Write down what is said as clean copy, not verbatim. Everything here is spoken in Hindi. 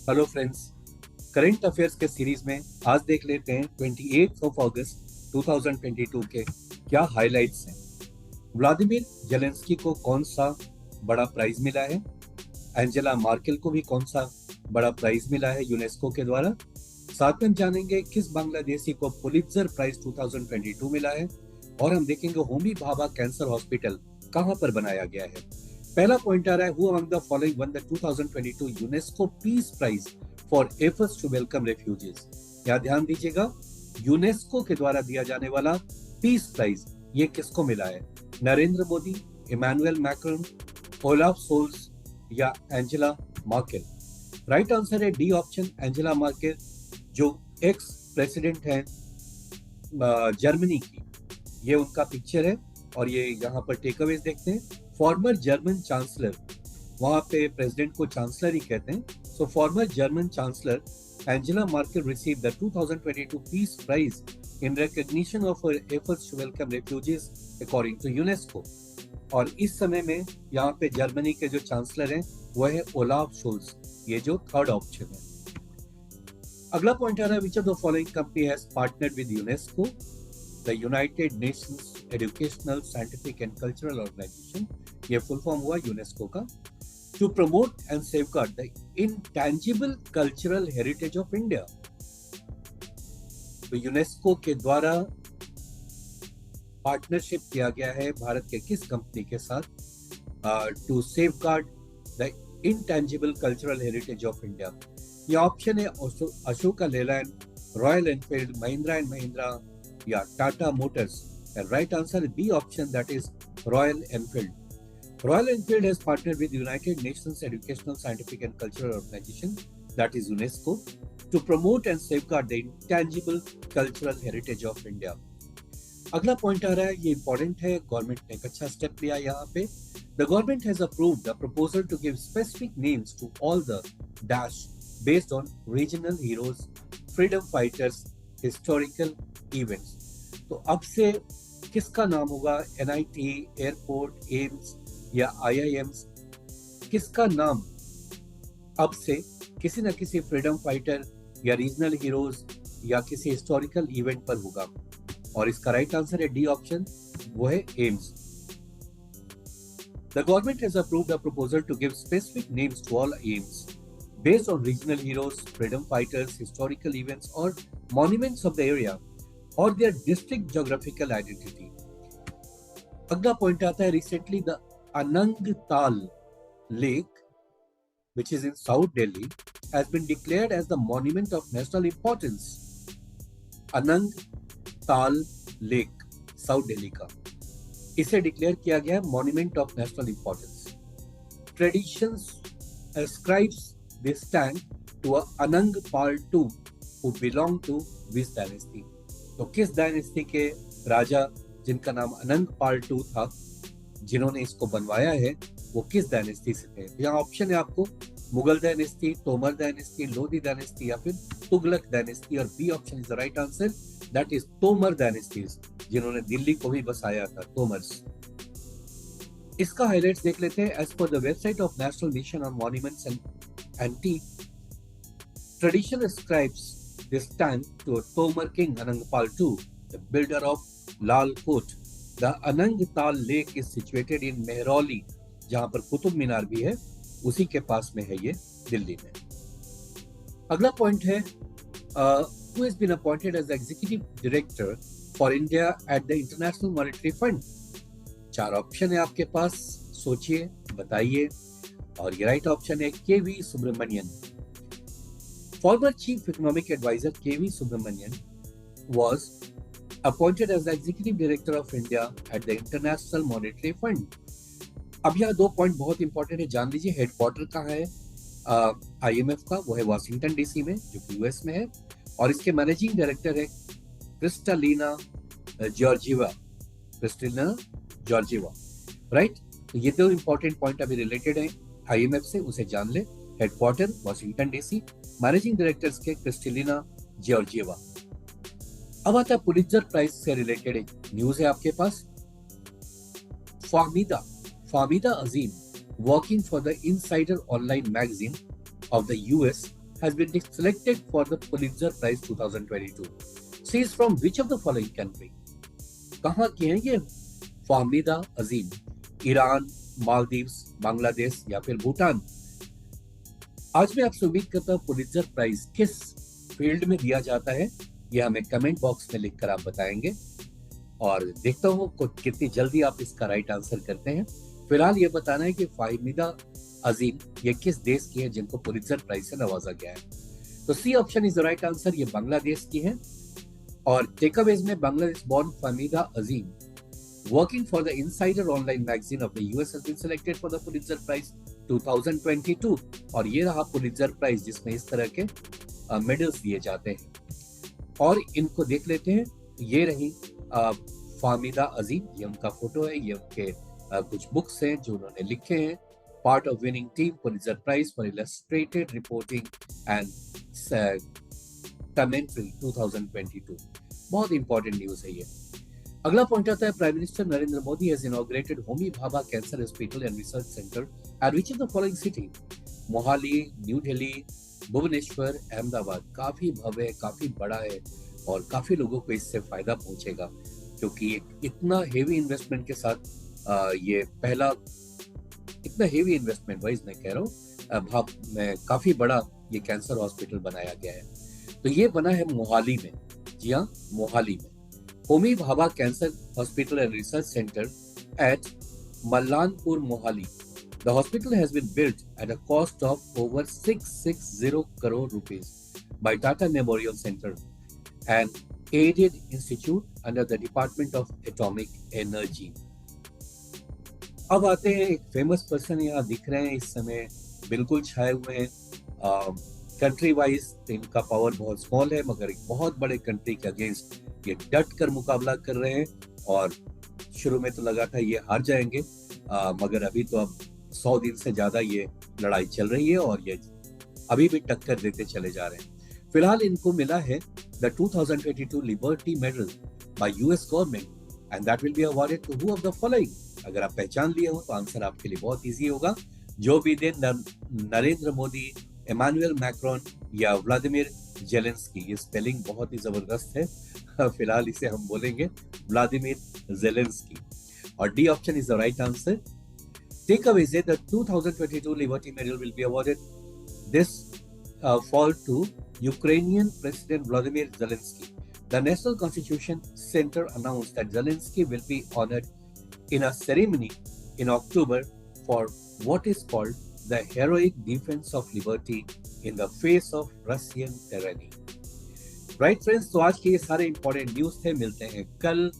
Hello friends. करंट अफेयर्स के सीरीज में आज देख लेते हैं 28 अगस्त 2022 के क्या हाइलाइट्स हैं। व्लादिमीर जेलेंस्की को कौन सा बड़ा प्राइज मिला है? एंजेला मार्केल को भी कौन सा बड़ा प्राइज मिला है यूनेस्को के द्वारा? साथ में हम जानेंगे किस बांग्लादेशी को पुलित्जर प्राइज 2022 मिला है, और हम देखेंगे होमी भाभा कैंसर हॉस्पिटल कहां पर बनाया गया है। पहला पॉइंट आ रहा है, who among the following won the 2022 UNESCO peace prize for efforts to welcome refugees. यहाँ ध्यान दीजिएगा, यूनेस्को के द्वारा दिया जाने वाला पीस प्राइज ये किसको मिला है? Narendra Modi, Emmanuel Macron, Olaf Scholz या एंजेला मार्केल? राइट आंसर है डी ऑप्शन, एंजेला मार्केल, जो एक्स प्रेसिडेंट हैं जर्मनी की। ये उनका पिक्चर है और ये यहाँ पर टेकअवेज देखते हैं। फॉर्मर जर्मन चांसलर, वहां पे प्रेसिडेंट को चांसलर ही कहते हैं। So former German chancellor Angela Merkel receive the 2022 peace prize in recognition of her efforts to welcome refugees according to UNESCO. और इस समय में यहाँ पे जर्मनी के जो चांसलर हैं वो है ओलाफ शोल्स, ये जो थर्ड ऑप्शन है। अगला पॉइंट आ रहा है, which of the following company has partnered with UNESCO? The United Nations educational scientific and cultural organisation, ये फुल फॉर्म हुआ यूनेस्को का, to promote and safeguard the intangible cultural heritage of India. तो यूनेस्को के द्वारा पार्टनरशिप किया गया है भारत के किस कंपनी के साथ? To safeguard the intangible cultural heritage of India. ये ऑप्शन है Ashoka Leyland, Royal Enfield, Mahindra and Mahindra या Tata Motors. Right answer B option, that is Royal Enfield. Royal Enfield has partnered with United Nations Educational, Scientific and Cultural Organization, that is UNESCO, to promote and safeguard the intangible cultural heritage of India. अगला पॉइंट आ रहा है, ये इंपॉर्टेंट है, गवर्नमेंट ने एक अच्छा स्टेप लिया यहाँ पे। The government has approved the proposal to give specific names to all the dash based on regional heroes, freedom fighters, historical events. तो अब से किसका नाम होगा? NIT, एयरपोर्ट, एम्स या IIMs, किसका नाम अब से किसी न किसी फ्रीडम फाइटर या रीजनल हीरोज या किसी हिस्टोरिकल इवेंट पर होगा? और इसका राइट आंसर है डी ऑप्शन, वो है AIIMS. The government has approved a proposal to give specific names to all AIIMS based on regional heroes, freedom fighters, historical events और मॉन्यूमेंट्स ऑफ द एरिया और देयर डिस्ट्रिक्ट ज्योग्राफिकल आइडेंटिटी। अगला पॉइंट आता है, recently the Anangtal Lake, which is in South Delhi, has been declared as the monument of national importance. Anangtal Lake, South Delhi का, इसे डिक्लेयर किया गया है monument of national importance. Traditions ascribes this tank to a Anangpal II who belong to which dynasty? तो किस डायनेस्टी के राजा जिनका नाम अनंगपाल II था, जिन्होंने इसको बनवाया है, वो किस डायनेस्टी से थे? यहाँ ऑप्शन है आपको, Mughal dynasty, Tomar dynasty, Lodhi dynasty या फिर तुगलक डायनेस्टी। और B option is the right answer, that is Tomar dynasties, जिन्होंने दिल्ली को भी बसाया था, तोमर्स। इसका हाइलाइट्स देख लेते हैं। As per the website of national mission on monuments and antique, tradition ascribes this tank to a Tomar king Anangpal II, the builder of Lal Kot. The Anangtal Lake is situated in Mehrauli, जहां पर कुतुब मीनार भी है, उसी के पास में है ये, दिल्ली में। अगला पॉइंट है, who has been appointed as the executive director for India at the International Monetary Fund? चार ऑप्शन है आपके पास, सोचिए, बताइए। और ये राइट ऑप्शन है KV Subramanian. Former Chief Economic Advisor KV Subramanian was appointed as the Executive Director of India at the International Monetary Fund. अब यहाँ दो पॉइंट बहुत इंपॉर्टेंट है, जान लीजिए। हेडक्वार्टर कहाँ है IMF का? वो है वाशिंगटन DC में, जो कि US में है। और इसके मैनेजिंग डायरेक्टर है Kristalina Georgieva. Kristalina Georgieva, right. तो ये दो इंपॉर्टेंट पॉइंट अभी रिलेटेड है IMF से, उसे जान ले। Headquarter Washington DC, managing directors के क्रिस्टालिना जॉर्जिवा। अब आता है पुलित्जर प्राइज से रिलेटेड एक न्यूज है आपके पास। Fahmida Azeem, working for the Insider online magazine of the US, has been selected for the Pulitzer Prize 2022. She is from which of the following country? कहाँ की हैं ये? फाहमीदा अजीम, ईरान, मालदीव्स, बांग्लादेश या फिर भूटान? आज मैं आपसे उम्मीद करता हूँ पुलित्जर प्राइज किस फील्ड में दिया जाता है, ये हमें कमेंट बॉक्स में लिखकर आप बताएंगे और देखता हूँ कितनी जल्दी आप इसका राइट आंसर करते हैं। फिलहाल ये बताना है कि फाहमीदा अजीम ये किस देश की है जिनको पुलित्जर प्राइज से नवाजा गया है। तो C option is the right answer, ये बांग्लादेश की है। और टेकअवेज में Bangladesh born Fahmida Azeem working for the Insider online magazine of the US has been selected for the Pulitzer prize 2022। और ये रहा पुलित्जर प्राइज जिसमें इस तरह के मेडल्स दिए जाते हैं। और इनको देख लेते हैं, ये रही फाहमीदा अजीम, ये उनका फोटो है, ये उनके कुछ बुक्स हैं जो उन्होंने लिखे हैं। Part of winning team Pulitzer prize for illustrated reporting and commentary 2022। बहुत इंपॉर्टेंट न्यूज है ये। अगला पॉइंट आता है, prime minister Narendra Modi has inaugurated Homi Bhabha cancer hospital and research centre at which of the following city? Mohali, New Delhi, Bhubaneswar, Ahmedabad. काफी भव्य है, काफी बड़ा है और काफी लोगों को इससे फायदा पहुंचेगा क्योंकि इतना हेवी इन्वेस्टमेंट के साथ ये पहला इतना हेवी इन्वेस्टमेंट वाइज मैं कह रहा हूँ में काफी बड़ा ये कैंसर हॉस्पिटल बनाया गया है। तो ये बना है मोहाली में, जी हाँ मोहाली में, Homi Bhabha cancer hospital and research centre at Mullanpur, Mohali. The hospital has been built at a cost of over 660 crore rupees by Tata Memorial Center, an aided institute under the Department of Atomic Energy. अब आते हैं, एक फेमस पर्सन यहाँ दिख रहे हैं इस समय, बिल्कुल छाए हुए हैं। कंट्री वाइज इनका पावर बहुत स्मॉल है मगर एक बहुत बड़े कंट्री के अगेंस्ट ये डट कर मुकाबला कर रहे हैं। और शुरू में तो लगा था ये हार जाएंगे मगर अभी तो अब 100 दिन से ज्यादा ये लड़ाई चल रही है और ये अभी भी टक्कर देते चले जा रहे हैं। फिलहाल इनको मिला है the 2022 Liberty medal by US government and that will be awarded to who of the following? अगर आप पहचान लिए हो तो आंसर आपके लिए बहुत इजी होगा। Joe Biden, Narendra Modi, Emmanuel Macron या व्लादिमीर जेलेंस्की। ये स्पेलिंग बहुत ही जबरदस्त है, फिलहाल इसे हम बोलेंगे व्लादिमीर जेलेंस्की। और D option is the right answer. Takeaway is that the 2022 Liberty Medal will be awarded this fall to Ukrainian President Volodymyr Zelensky. The National Constitution Center announced that Zelensky will be honored in a ceremony in October for what is called the heroic defense of liberty in the face of Russian tyranny. Right friends, तो आज के ये सारे इंपॉर्टेंट न्यूज थे। मिलते हैं कल